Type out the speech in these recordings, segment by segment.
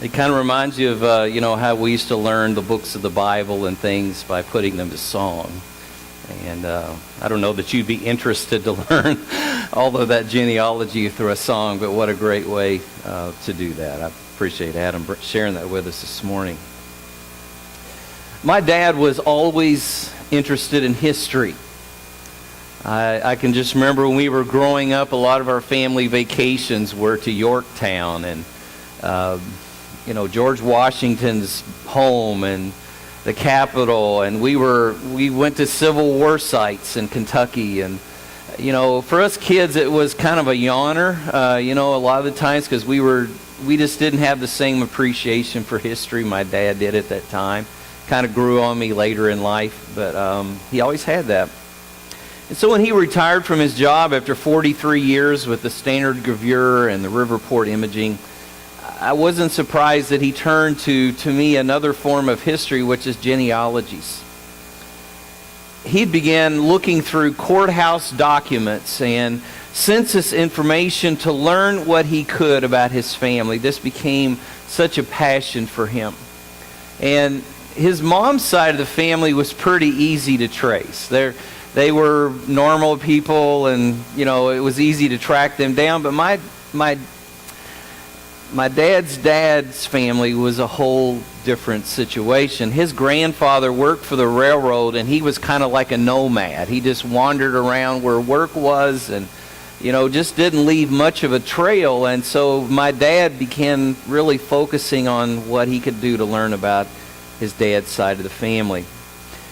It kind of reminds you of, how we used to learn the books of the Bible and things by putting them to song. And I don't know that you'd be interested to learn all of that genealogy through a song, but what a great way to do that. I appreciate Adam sharing that with us this morning. My dad was always interested in history. I can just remember when we were growing up, a lot of our family vacations were to Yorktown and, George Washington's home and the Capitol, and we went to Civil War sites in Kentucky, and for us kids it was kind of a yawner, a lot of the times because we just didn't have the same appreciation for history my dad did at that time. Kind of grew on me later in life, but he always had that. And so when he retired from his job after 43 years with the Standard Gravure and the Riverport Imaging, I wasn't surprised that he turned to me, another form of history, which is genealogies. He began looking through courthouse documents and census information to learn what he could about his family. This became such a passion for him. And his mom's side of the family was pretty easy to trace. They were normal people, and it was easy to track them down. But my dad's family was a whole different situation. His grandfather worked for the railroad, and he was kind of like a nomad. He just wandered around where work was and, just didn't leave much of a trail. And so my dad began really focusing on what he could do to learn about his dad's side of the family.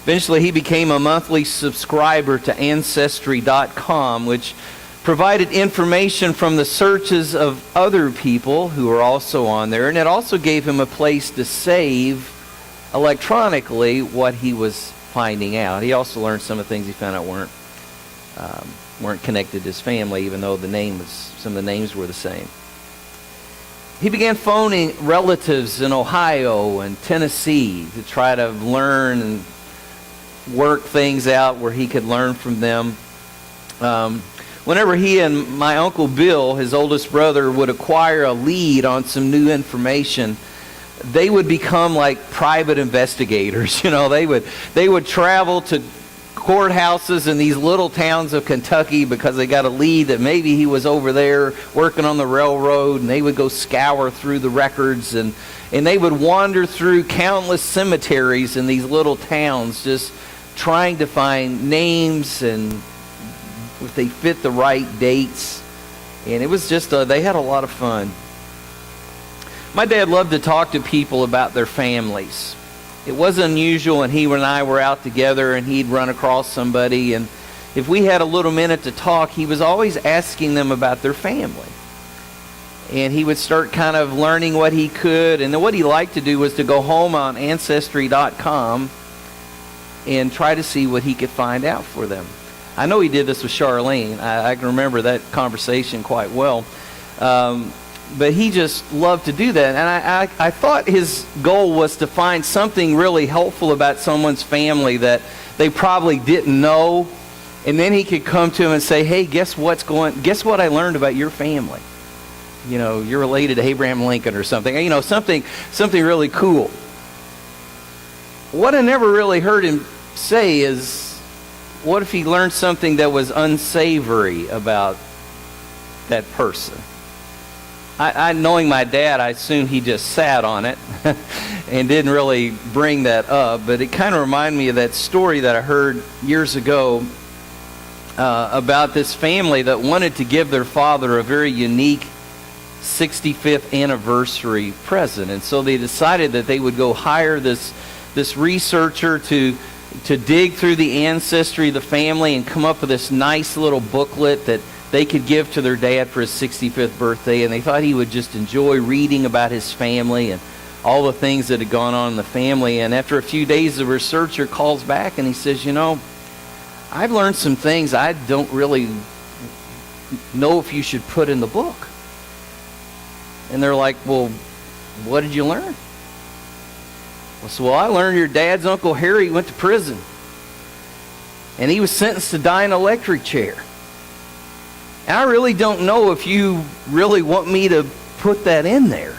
Eventually, he became a monthly subscriber to Ancestry.com, which provided information from the searches of other people who were also on there, and it also gave him a place to save electronically what he was finding out. He also learned some of the things he found out weren't connected to his family, even though some of the names were the same. He began phoning relatives in Ohio and Tennessee to try to learn and work things out where he could learn from them. Whenever he and my Uncle Bill, his oldest brother, would acquire a lead on some new information, they would become like private investigators. They would travel to courthouses in these little towns of Kentucky because they got a lead that maybe he was over there working on the railroad, and they would go scour through the records, and they would wander through countless cemeteries in these little towns just trying to find names and if they fit the right dates. And it was just, they had a lot of fun. My dad loved to talk to people about their families. It wasn't unusual when he and I were out together and he'd run across somebody, and if we had a little minute to talk, he was always asking them about their family. And he would start kind of learning what he could, and then what he liked to do was to go home on Ancestry.com and try to see what he could find out for them. I know he did this with Charlene. I can remember that conversation quite well. But he just loved to do that. And I thought his goal was to find something really helpful about someone's family that they probably didn't know. And then he could come to him and say, hey, guess what I learned about your family? You're related to Abraham Lincoln or something. Something really cool. What I never really heard him say is, what if he learned something that was unsavory about that person? I knowing my dad, I assumed he just sat on it and didn't really bring that up. But it kind of reminded me of that story that I heard years ago about this family that wanted to give their father a very unique 65th anniversary present. And so they decided that they would go hire this researcher to dig through the ancestry of the family and come up with this nice little booklet that they could give to their dad for his 65th birthday. And they thought he would just enjoy reading about his family and all the things that had gone on in the family. And after a few days, the researcher calls back and he says, I've learned some things I don't really know if you should put in the book. And they're like, well, what did you learn? I learned your dad's Uncle Harry went to prison. And he was sentenced to die in an electric chair. And I really don't know if you really want me to put that in there.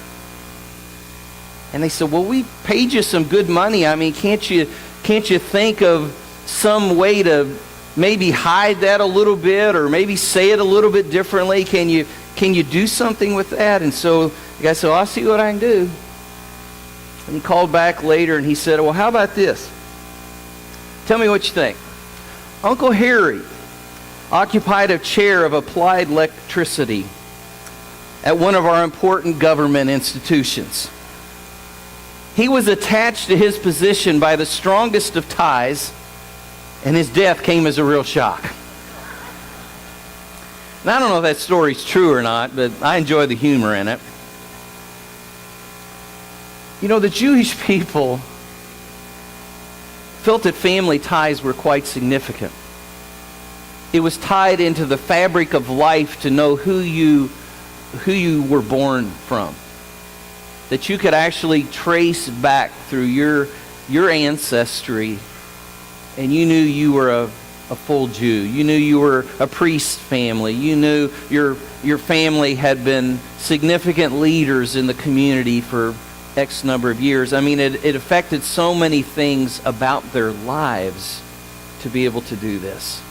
And they said, well, we paid you some good money. I mean, can't you think of some way to maybe hide that a little bit, or maybe say it a little bit differently? Can you do something with that? And so the guy said, well, I'll see what I can do. And he called back later and he said, well, how about this? Tell me what you think. Uncle Harry occupied a chair of applied electricity at one of our important government institutions. He was attached to his position by the strongest of ties, and his death came as a real shock. Now, I don't know if that story's true or not, but I enjoy the humor in it. You know, the Jewish people felt that family ties were quite significant. It was tied into the fabric of life to know who you were born from. That you could actually trace back through your ancestry, and you knew you were a full Jew. You knew you were a priest family. You knew your family had been significant leaders in the community for X number of years. I mean, it affected so many things about their lives to be able to do this.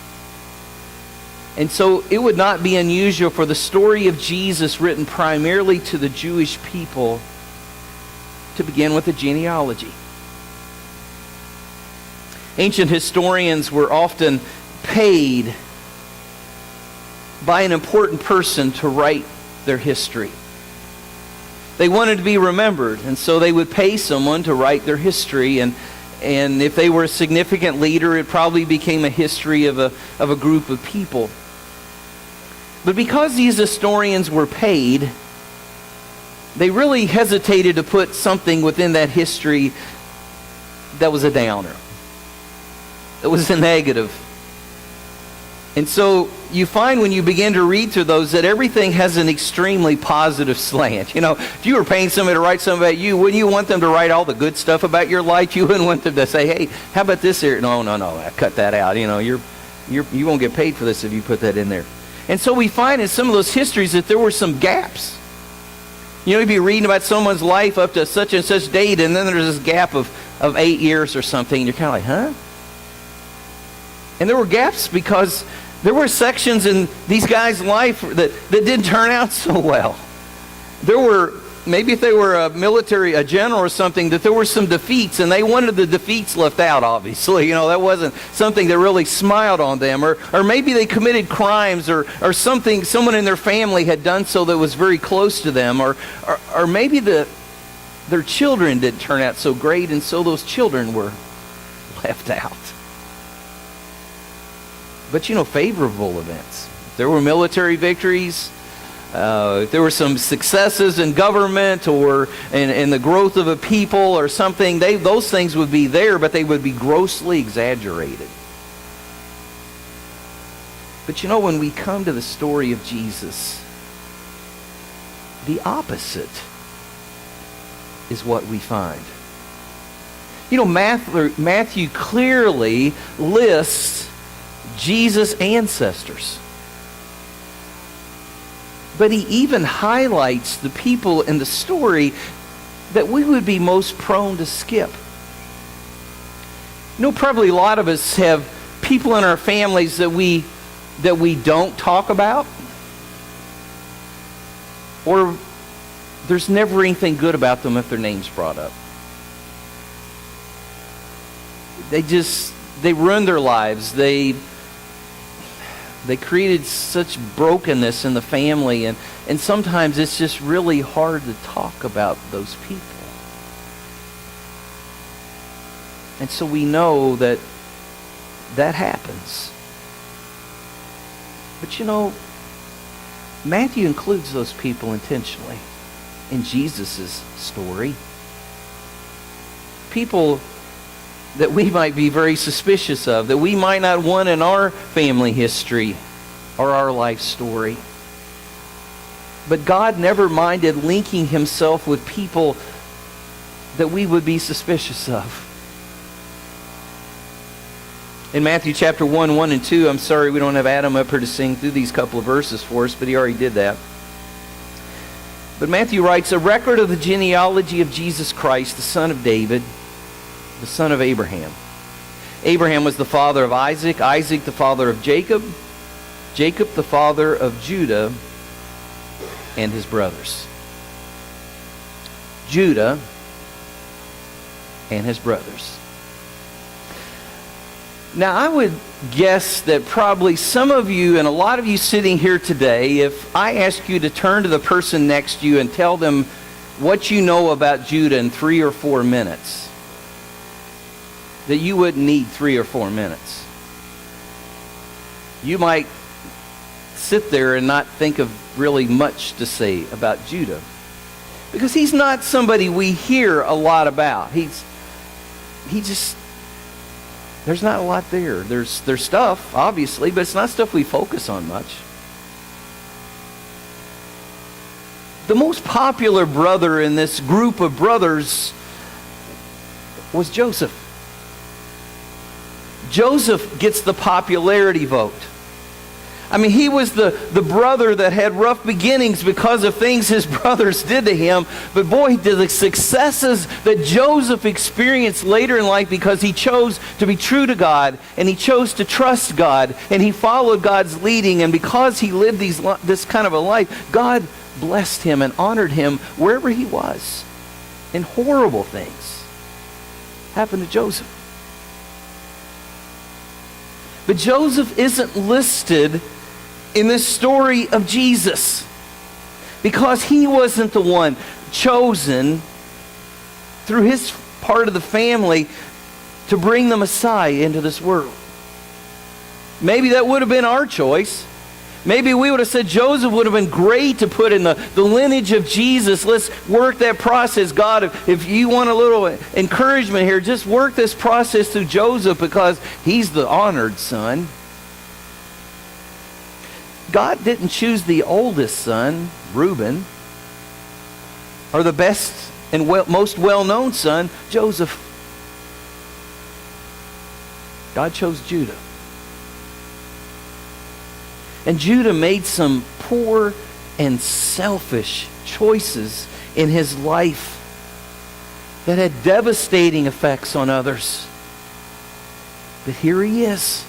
And so it would not be unusual for the story of Jesus, written primarily to the Jewish people, to begin with a genealogy. Ancient historians were often paid by an important person to write their history. They wanted to be remembered, and so they would pay someone to write their history. And if they were a significant leader, it probably became a history of a group of people. But because these historians were paid, they really hesitated to put something within that history that was a downer. It was a negative. And so you find when you begin to read through those that everything has an extremely positive slant. You know, if you were paying somebody to write something about you, wouldn't you want them to write all the good stuff about your life? You wouldn't want them to say, hey, how about this here? No, I cut that out. You know, you won't get paid for this if you put that in there. And so we find in some of those histories that there were some gaps. You know, you'd be reading about someone's life up to such and such date, and then there's this gap of 8 years or something, and you're kind of like, huh? And there were gaps because there were sections in these guys' life that didn't turn out so well. There were, maybe if they were a general or something, that there were some defeats, and they wanted the defeats left out, obviously. You know, that wasn't something that really smiled on them. Or maybe they committed crimes or something, someone in their family had done so that was very close to them. Or maybe their children didn't turn out so great, and so those children were left out. But, you know, favorable events. If there were military victories, if there were some successes in government or in the growth of a people or something, those things would be there, but they would be grossly exaggerated. But you know, when we come to the story of Jesus, the opposite is what we find. You know, Matthew clearly lists Jesus' ancestors. But he even highlights the people in the story that we would be most prone to skip. You know, probably a lot of us have people in our families that we don't talk about. Or there's never anything good about them if their name's brought up. They ruined their lives. They created such brokenness in the family, and sometimes it's just really hard to talk about those people. And so we know that happens. But you know, Matthew includes those people intentionally in Jesus' story. People that we might be very suspicious of, that we might not want in our family history or our life story. But God never minded linking himself with people that we would be suspicious of. In Matthew chapter 1, 1 and 2, I'm sorry we don't have Adam up here to sing through these couple of verses for us, but he already did that. But Matthew writes, a record of the genealogy of Jesus Christ, the son of David, the son of Abraham. Abraham was the father of Isaac, Isaac the father of Jacob, Jacob the father of Judah and his brothers. Judah and his brothers. Now, I would guess that probably some of you and a lot of you sitting here today, if I ask you to turn to the person next to you and tell them what you know about Judah in 3 or 4 minutes, that you wouldn't need 3 or 4 minutes. You might sit there and not think of really much to say about Judah, because he's not somebody we hear a lot about. There's not a lot there. There's stuff, obviously, but it's not stuff we focus on much. The most popular brother in this group of brothers was Joseph. Joseph gets the popularity vote. I mean, he was the brother that had rough beginnings because of things his brothers did to him. But boy, the successes that Joseph experienced later in life, because he chose to be true to God, and he chose to trust God, and he followed God's leading, and because he lived this kind of a life, God blessed him and honored him wherever he was. And horrible things happened to Joseph. But Joseph isn't listed in this story of Jesus because he wasn't the one chosen through his part of the family to bring the Messiah into this world. Maybe that would have been our choice. Maybe we would have said Joseph would have been great to put in the lineage of Jesus. Let's work that process. God, if you want a little encouragement here, just work this process through Joseph because he's the honored son. God didn't choose the oldest son, Reuben, or the best and most well-known son, Joseph. God chose Judah. And Judah made some poor and selfish choices in his life that had devastating effects on others. But here he is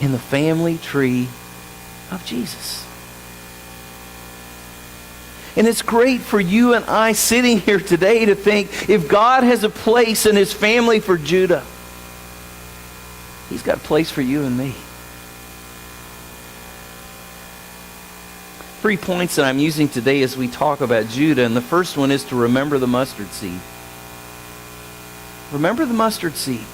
in the family tree of Jesus. And it's great for you and I sitting here today to think if God has a place in his family for Judah, he's got a place for you and me. 3 points that I'm using today as we talk about Judah, and the first one is to remember the mustard seed. Remember the mustard seed.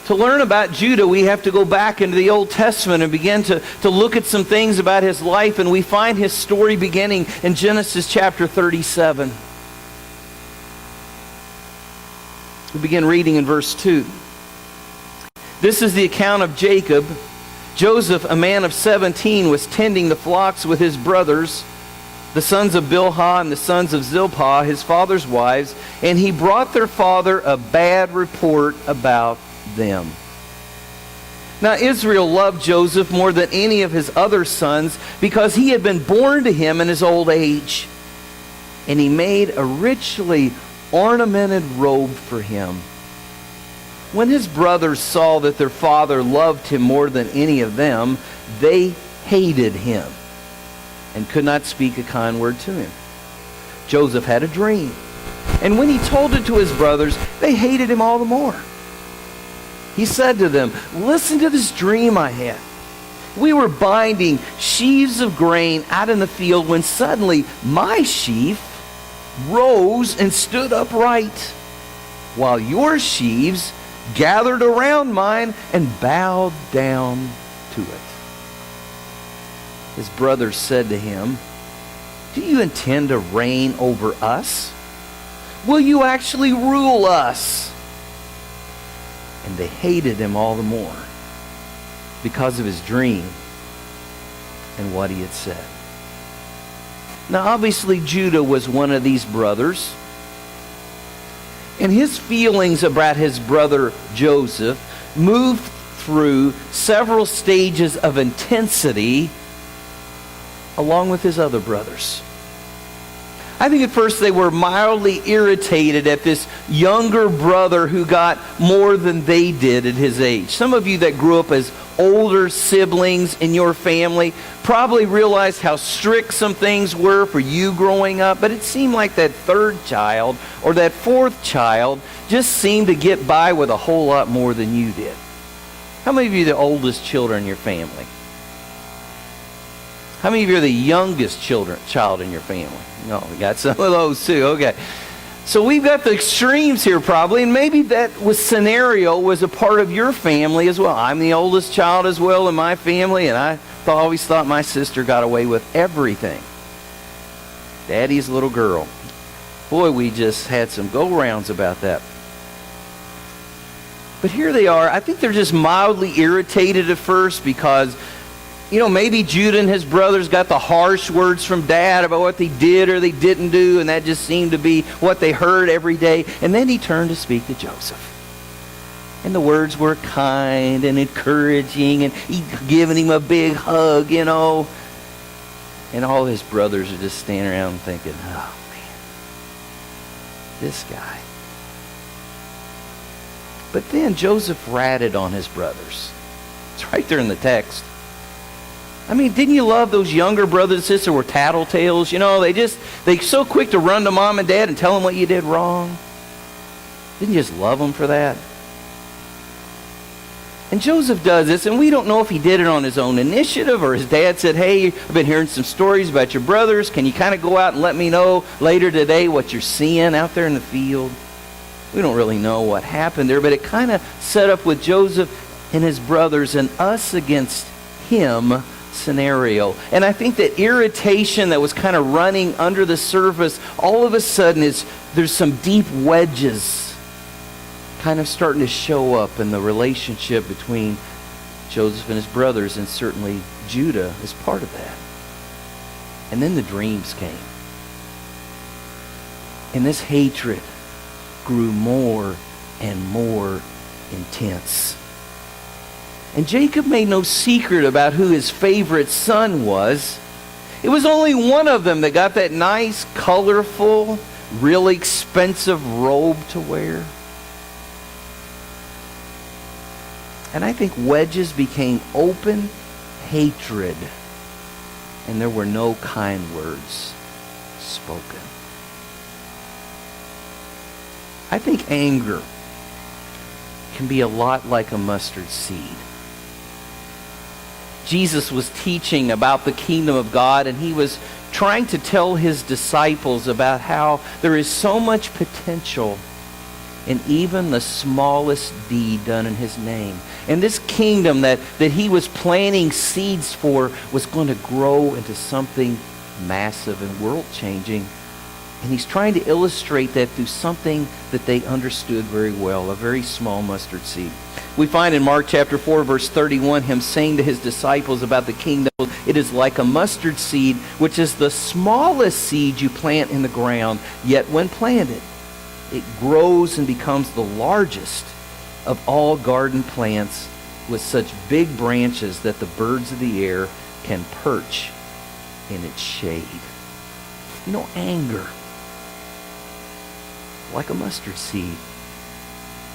To learn about Judah, we have to go back into the Old Testament and begin to look at some things about his life, and we find his story beginning in Genesis chapter 37. We begin reading in verse 2. This is the account of Jacob. Joseph, a man of 17, was tending the flocks with his brothers, the sons of Bilhah and the sons of Zilpah, his father's wives, and he brought their father a bad report about them. Now Israel loved Joseph more than any of his other sons because he had been born to him in his old age. And he made a richly ornamented robe for him. When his brothers saw that their father loved him more than any of them, they hated him and could not speak a kind word to him. Joseph had a dream, and when he told it to his brothers, they hated him all the more. He said to them, "Listen to this dream I had. We were binding sheaves of grain out in the field when suddenly my sheaf rose and stood upright, while your sheaves gathered around mine and bowed down to it." His brothers said to him, "Do you intend to reign over us? Will you actually rule us?" And they hated him all the more because of his dream and what he had said. Now obviously Judah was one of these brothers, and his feelings about his brother Joseph moved through several stages of intensity along with his other brothers. I think at first they were mildly irritated at this younger brother who got more than they did at his age. Some of you that grew up as older siblings in your family probably realized how strict some things were for you growing up, but it seemed like that third child or that fourth child just seemed to get by with a whole lot more than you did. How many of you are the oldest children in your family? How many of you are the youngest child in your family? No, we got some of those too. Okay. So we've got the extremes here probably, and maybe that scenario was a part of your family as well. I'm the oldest child as well in my family, and I always thought my sister got away with everything. Daddy's little girl. Boy, we just had some go-rounds about that. But here they are. I think they're just mildly irritated at first because, maybe Judah and his brothers got the harsh words from Dad about what they did or they didn't do, and that just seemed to be what they heard every day. And then he turned to speak to Joseph. And the words were kind and encouraging, and he giving him a big hug, And all his brothers are just standing around thinking, oh, man, this guy. But then Joseph ratted on his brothers. It's right there in the text. I mean, didn't you love those younger brothers and sisters who were tattletales? They so quick to run to mom and dad and tell them what you did wrong. Didn't you just love them for that? And Joseph does this, and we don't know if he did it on his own initiative or his dad said, hey, I've been hearing some stories about your brothers. Can you kind of go out and let me know later today what you're seeing out there in the field? We don't really know what happened there, but it kind of set up with Joseph and his brothers and us against him scenario. And I think that irritation that was kind of running under the surface, all of a sudden there's some deep wedges kind of starting to show up in the relationship between Joseph and his brothers, and certainly Judah is part of that. And then the dreams came. And this hatred grew more and more intense. And Jacob made no secret about who his favorite son was. It was only one of them that got that nice, colorful, really expensive robe to wear. And I think wedges became open hatred, and there were no kind words spoken. I think anger can be a lot like a mustard seed. Jesus was teaching about the kingdom of God, and he was trying to tell his disciples about how there is so much potential in even the smallest deed done in his name. And this kingdom that he was planting seeds for was going to grow into something massive and world-changing. And he's trying to illustrate that through something that they understood very well, a very small mustard seed. We find in Mark chapter 4, verse 31, him saying to his disciples about the kingdom, it is like a mustard seed, which is the smallest seed you plant in the ground, yet when planted, it grows and becomes the largest of all garden plants, with such big branches that the birds of the air can perch in its shade. Anger, like a mustard seed,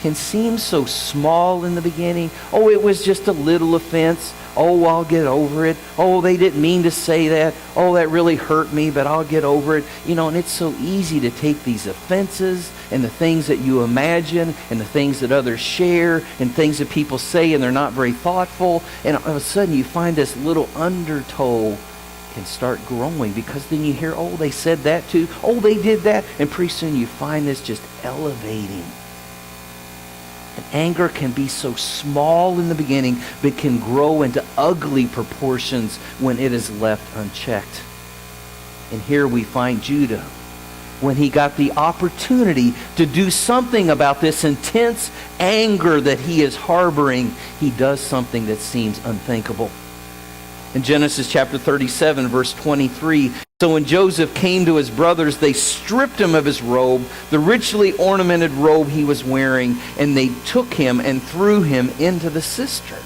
can seem so small in the beginning. Oh, it was just a little offense. Oh, I'll get over it. Oh, they didn't mean to say that. Oh, that really hurt me, but I'll get over it. And it's so easy to take these offenses and the things that you imagine and the things that others share and things that people say and they're not very thoughtful. And all of a sudden you find this little undertow can start growing, because then you hear, oh, they said that too. Oh, they did that. And pretty soon you find this just elevating. And anger can be so small in the beginning, but can grow into ugly proportions when it is left unchecked. And here we find Judah, when he got the opportunity to do something about this intense anger that he is harboring, he does something that seems unthinkable. In Genesis chapter 37, verse 23, so when Joseph came to his brothers, they stripped him of his robe, the richly ornamented robe he was wearing, and they took him and threw him into the cistern.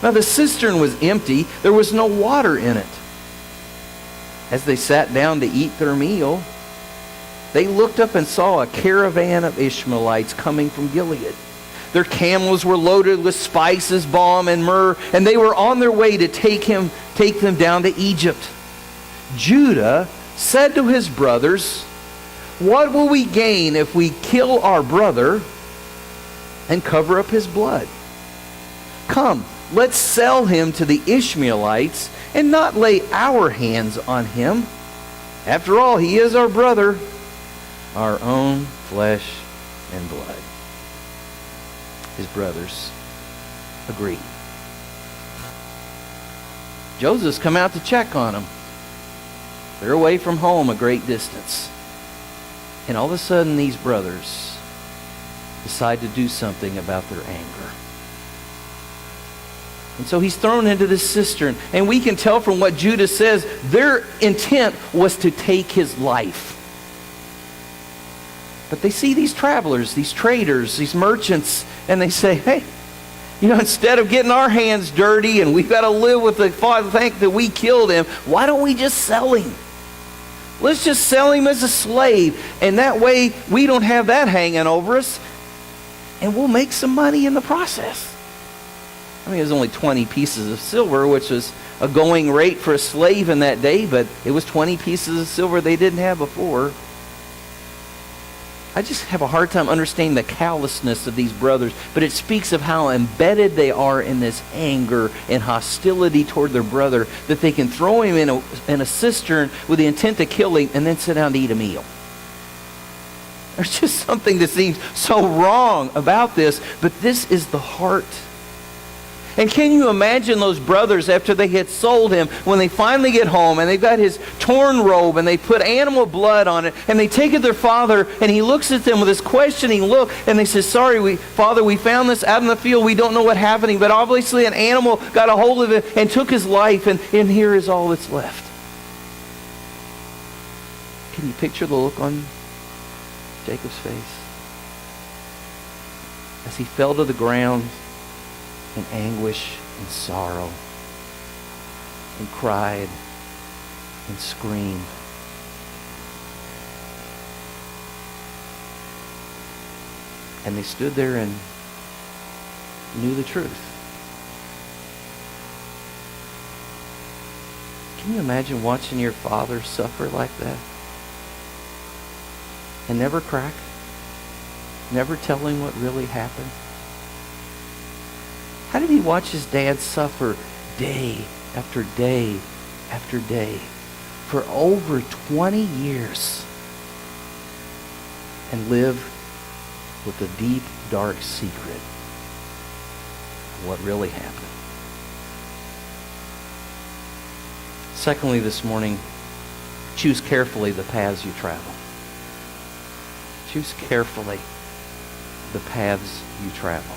Now the cistern was empty. There was no water in it. As they sat down to eat their meal, they looked up and saw a caravan of Ishmaelites coming from Gilead. Their camels were loaded with spices, balm, and myrrh, and they were on their way to take them down to Egypt. Judah said to his brothers, "What will we gain if we kill our brother and cover up his blood? Come, let's sell him to the Ishmaelites and not lay our hands on him. After all, he is our brother, our own flesh and blood." His brothers agreed. Joseph's come out to check on them. They're away from home a great distance. And all of a sudden, these brothers decide to do something about their anger. And so he's thrown into this cistern. And we can tell from what Judah says, their intent was to take his life. But they see these travelers, these traders, these merchants, and they say, "Hey, instead of getting our hands dirty and we've got to live with the fact that we killed him, why don't we just sell him? Let's just sell him as a slave. And that way we don't have that hanging over us. And we'll make some money in the process." I mean, it was only 20 pieces of silver, which was a going rate for a slave in that day, but it was 20 pieces of silver they didn't have before. I just have a hard time understanding the callousness of these brothers, but it speaks of how embedded they are in this anger and hostility toward their brother that they can throw him in a cistern with the intent to kill him and then sit down to eat a meal. There's just something that seems so wrong about this, but this is the heart. And can you imagine those brothers after they had sold him, when they finally get home and they've got his torn robe and they put animal blood on it and they take it to their father and he looks at them with this questioning look and they say, "Sorry, Father, we found this out in the field. We don't know what's happening, but obviously an animal got a hold of it and took his life, and here is all that's left." Can you picture the look on Jacob's face as he fell to the ground in anguish and sorrow and cried and screamed? And they stood there and knew the truth. Can you imagine watching your father suffer like that? And never crack? Never telling what really happened? How did he watch his dad suffer day after day after day for over 20 years and live with the deep, dark secret of what really happened? Secondly, this morning, choose carefully the paths you travel. Choose carefully the paths you travel.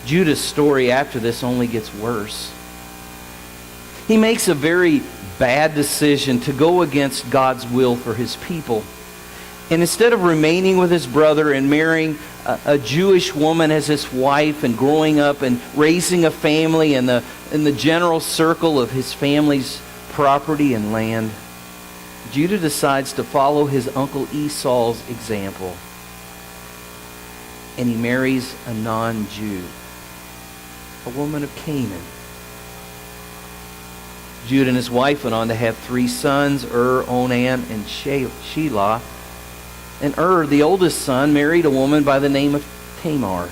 Judah's story after this only gets worse. He makes a very bad decision to go against God's will for his people. And instead of remaining with his brother and marrying a Jewish woman as his wife and growing up and raising a family in the general circle of his family's property and land, Judah decides to follow his uncle Esau's example. And he marries a non-Jew, a woman of Canaan. Judah and his wife went on to have 3 sons, Onan, and Shelah. And the oldest son, married a woman by the name of Tamar.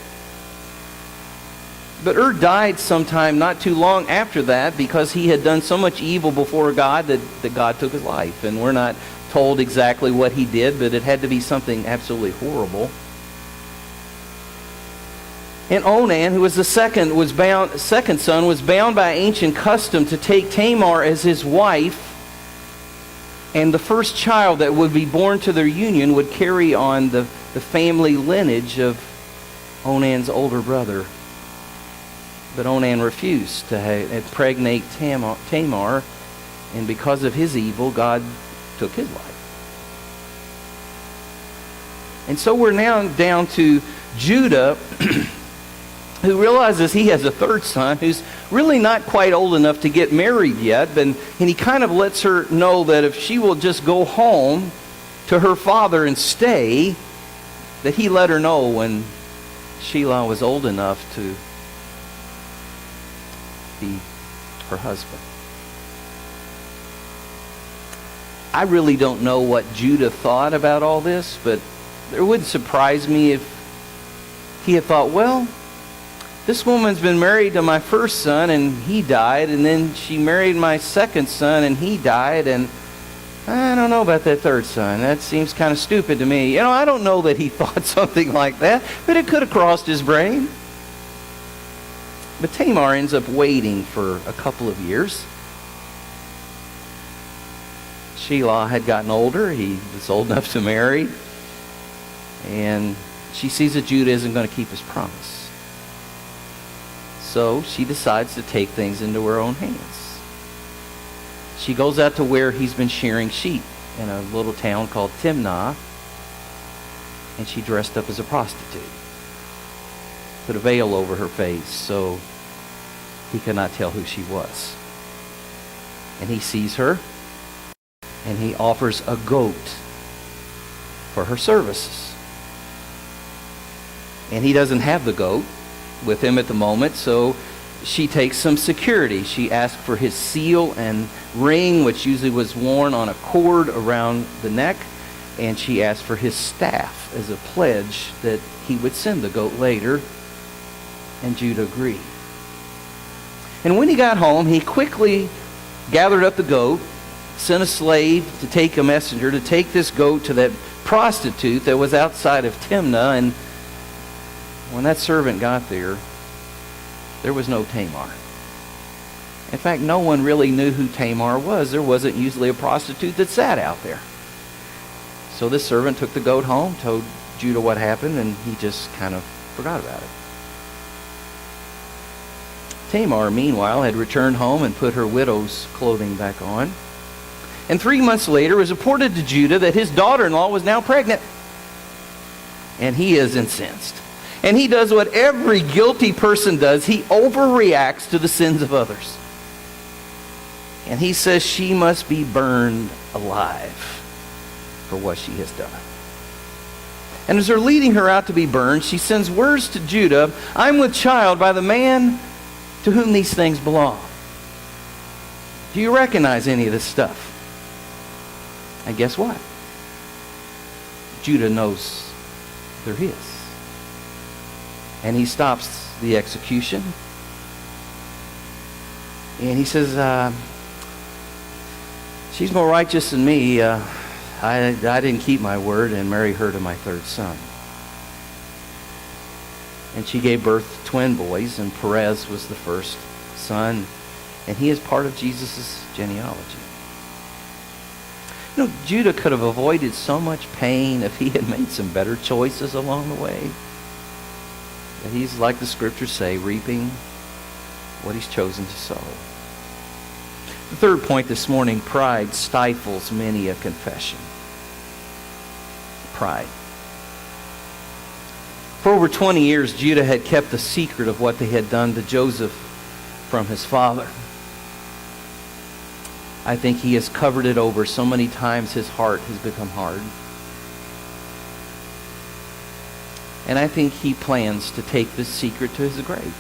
But died sometime not too long after that because he had done so much evil before God that God took his life. And we're not told exactly what he did, but it had to be something absolutely horrible. And Onan, who was the second son, was bound by ancient custom to take Tamar as his wife, and the first child that would be born to their union would carry on the family lineage of Onan's older brother. But Onan refused to impregnate Tamar, and because of his evil, God took his life. And so we're now down to Judah, who realizes he has a third son who's really not quite old enough to get married yet, and he kind of lets her know that if she will just go home to her father and stay, that he let her know when Shelah was old enough to be her husband. I really don't know what Judah thought about all this, but it wouldn't surprise me if he had thought, well, this woman's been married to my first son and he died, and then she married my second son and he died, and I don't know about that third son. That seems kind of stupid to me. I don't know that he thought something like that, but it could have crossed his brain. But Tamar ends up waiting for a couple of years. Shelah had gotten older. He was old enough to marry. And she sees that Judah isn't going to keep his promise. So she decides to take things into her own hands. She goes out to where he's been shearing sheep in a little town called Timnah. And she dressed up as a prostitute. Put a veil over her face so he could not tell who she was. And he sees her, and he offers a goat for her services. And he doesn't have the goat with him at the moment, so she takes some security. She asked for his seal and ring, which usually was worn on a cord around the neck, and she asked for his staff as a pledge that he would send the goat later, and Judah agreed. And when he got home, he quickly gathered up the goat, sent a slave to take a messenger to take this goat to that prostitute that was outside of Timnah. And when that servant got there was no Tamar. In fact, no one really knew who Tamar was. There wasn't usually a prostitute that sat out there. So this servant took the goat home, told Judah what happened, and he just kind of forgot about it. Tamar, meanwhile, had returned home and put her widow's clothing back on. And 3 months later, it was reported to Judah that his daughter-in-law was now pregnant. And he is incensed. And he does what every guilty person does. He overreacts to the sins of others. And he says she must be burned alive for what she has done. And as they're leading her out to be burned, she sends words to Judah, "I'm with child by the man to whom these things belong." Do you recognize any of this stuff? And guess what? Judah knows they're his. And he stops the execution. And he says, she's more righteous than me. I didn't keep my word and marry her to my third son. And she gave birth to twin boys, and Perez was the first son. And he is part of Jesus' genealogy. Judah could have avoided so much pain if he had made some better choices along the way. But he's, like the scriptures say, reaping what he's chosen to sow. The third point this morning, pride stifles many a confession. Pride. For over 20 years, Judah had kept the secret of what they had done to Joseph from his father. I think he has covered it over so many times his heart has become hard. And I think he plans to take this secret to his grave.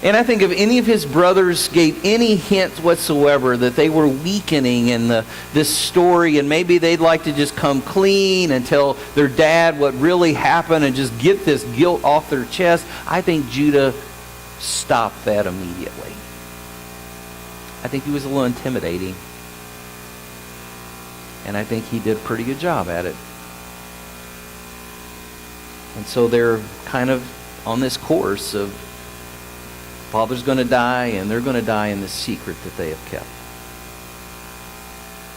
And I think if any of his brothers gave any hint whatsoever that they were weakening in this story, and maybe they'd like to just come clean and tell their dad what really happened and just get this guilt off their chest, I think Judah stopped that immediately. I think he was a little intimidating. And I think he did a pretty good job at it. And so they're kind of on this course of father's going to die, and they're going to die in this secret that they have kept.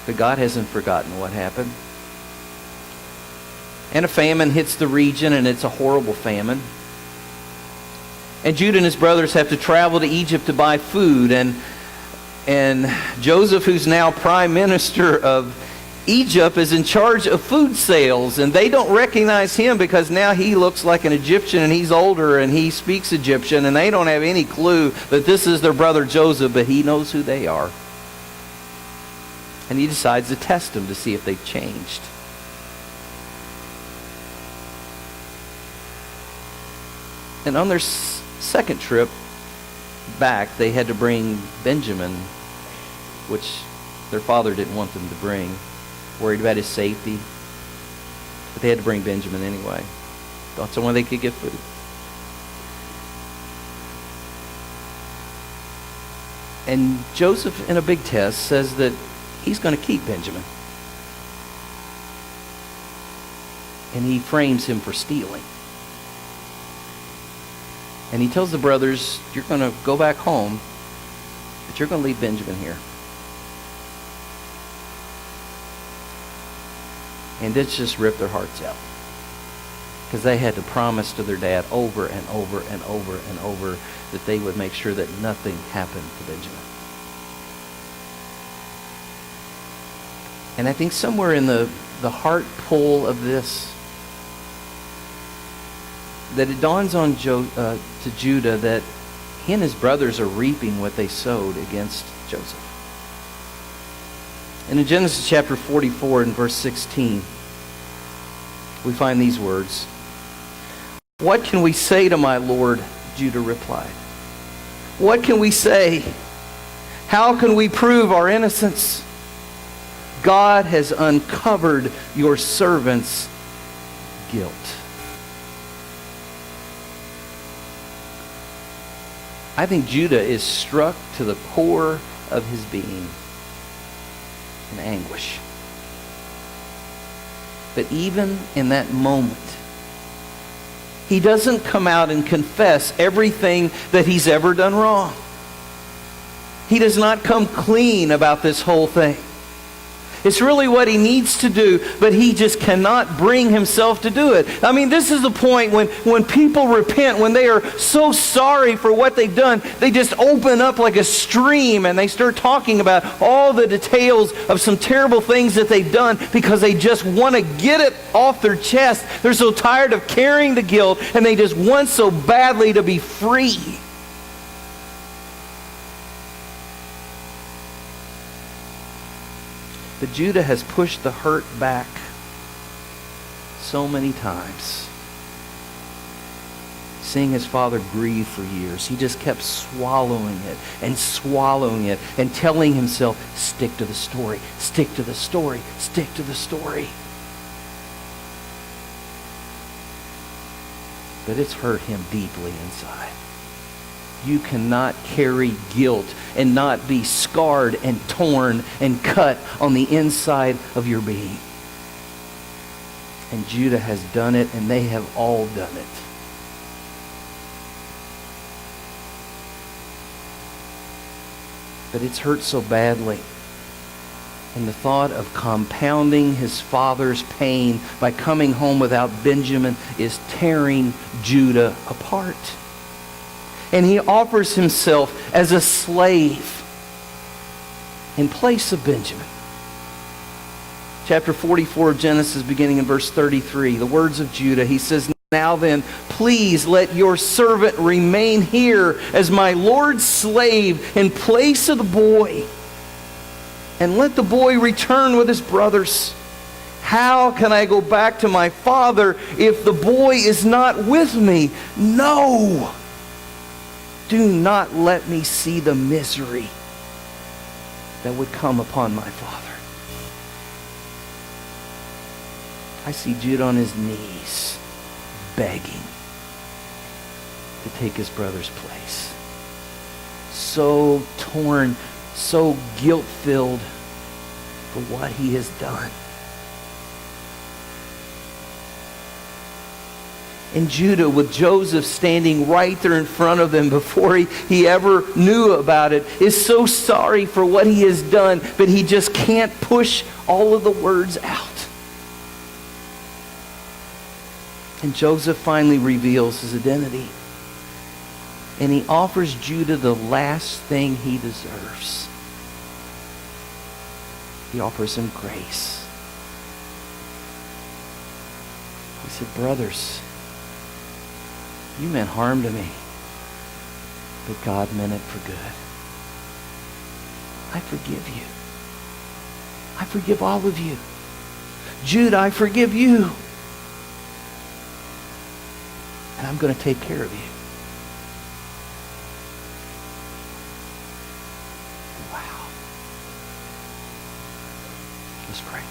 But God hasn't forgotten what happened. And a famine hits the region, and it's a horrible famine. And Judah and his brothers have to travel to Egypt to buy food, and Joseph, who's now prime minister of Egypt is in charge of food sales, and they don't recognize him because now he looks like an Egyptian and he's older and he speaks Egyptian, and they don't have any clue that this is their brother Joseph, but he knows who they are. And he decides to test them to see if they've changed. And on their second trip back, they had to bring Benjamin, which their father didn't want them to bring, worried about his safety. But they had to bring Benjamin anyway. Thought someone they could get food. And Joseph, in a big test, says that he's going to keep Benjamin. And he frames him for stealing. And he tells the brothers, you're going to go back home, but you're going to leave Benjamin here. And it's just ripped their hearts out. Because they had to promise to their dad over and over and over and over that they would make sure that nothing happened to Benjamin. And I think somewhere in the heart pull of this, that it dawns on to Judah that he and his brothers are reaping what they sowed against Joseph. And in Genesis chapter 44 and verse 16, we find these words. What can we say to my Lord? Judah replied. What can we say? How can we prove our innocence? God has uncovered your servant's guilt. I think Judah is struck to the core of his being in anguish. But even in that moment, he doesn't come out and confess everything that he's ever done wrong. He does not come clean about this whole thing. It's really what he needs to do, but he just cannot bring himself to do it. I mean, this is the point when people repent, when they are so sorry for what they've done, they just open up like a stream and they start talking about all the details of some terrible things that they've done because they just want to get it off their chest. They're so tired of carrying the guilt and they just want so badly to be free. But Judah has pushed the hurt back so many times. Seeing his father grieve for years, he just kept swallowing it and telling himself, stick to the story, stick to the story, stick to the story. But it's hurt him deeply inside. You cannot carry guilt and not be scarred and torn and cut on the inside of your being. And Judah has done it, and they have all done it. But it's hurt so badly. And the thought of compounding his father's pain by coming home without Benjamin is tearing Judah apart. And he offers himself as a slave in place of Benjamin. Chapter 44 of Genesis, beginning in verse 33, the words of Judah, he says, now then, please let your servant remain here as my Lord's slave in place of the boy. And let the boy return with his brothers. How can I go back to my father if the boy is not with me? No! Do not let me see the misery that would come upon my father. I see Judah on his knees, begging to take his brother's place. So torn, so guilt-filled for what he has done. And Judah, with Joseph standing right there in front of them before he ever knew about it, is so sorry for what he has done, but he just can't push all of the words out. And Joseph finally reveals his identity. And he offers Judah the last thing he deserves. He offers him grace. He said, brothers, you meant harm to me, but God meant it for good. I forgive you. I forgive all of you. Jude, I forgive you. And I'm going to take care of you. Wow. Let's pray.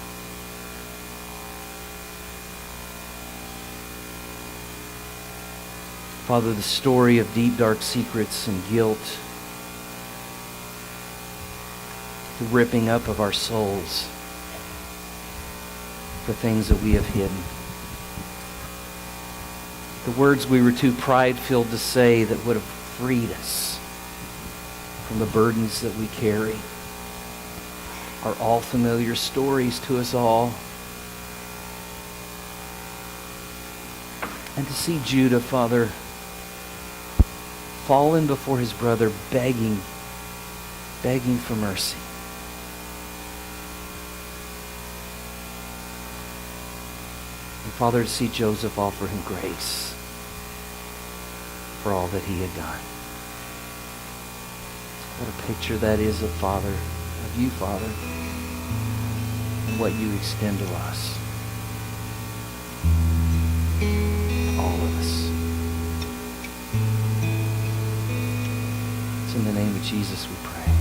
Father, the story of deep, dark secrets and guilt, the ripping up of our souls for things that we have hidden. The words we were too pride-filled to say that would have freed us from the burdens that we carry are all familiar stories to us all. And to see Judah, Father, fallen before his brother, begging for mercy. And Father, to see Joseph offer him grace for all that he had done. What a picture that is of Father, of you, Father, and what you extend to us. All of us. It's in the name of Jesus we pray.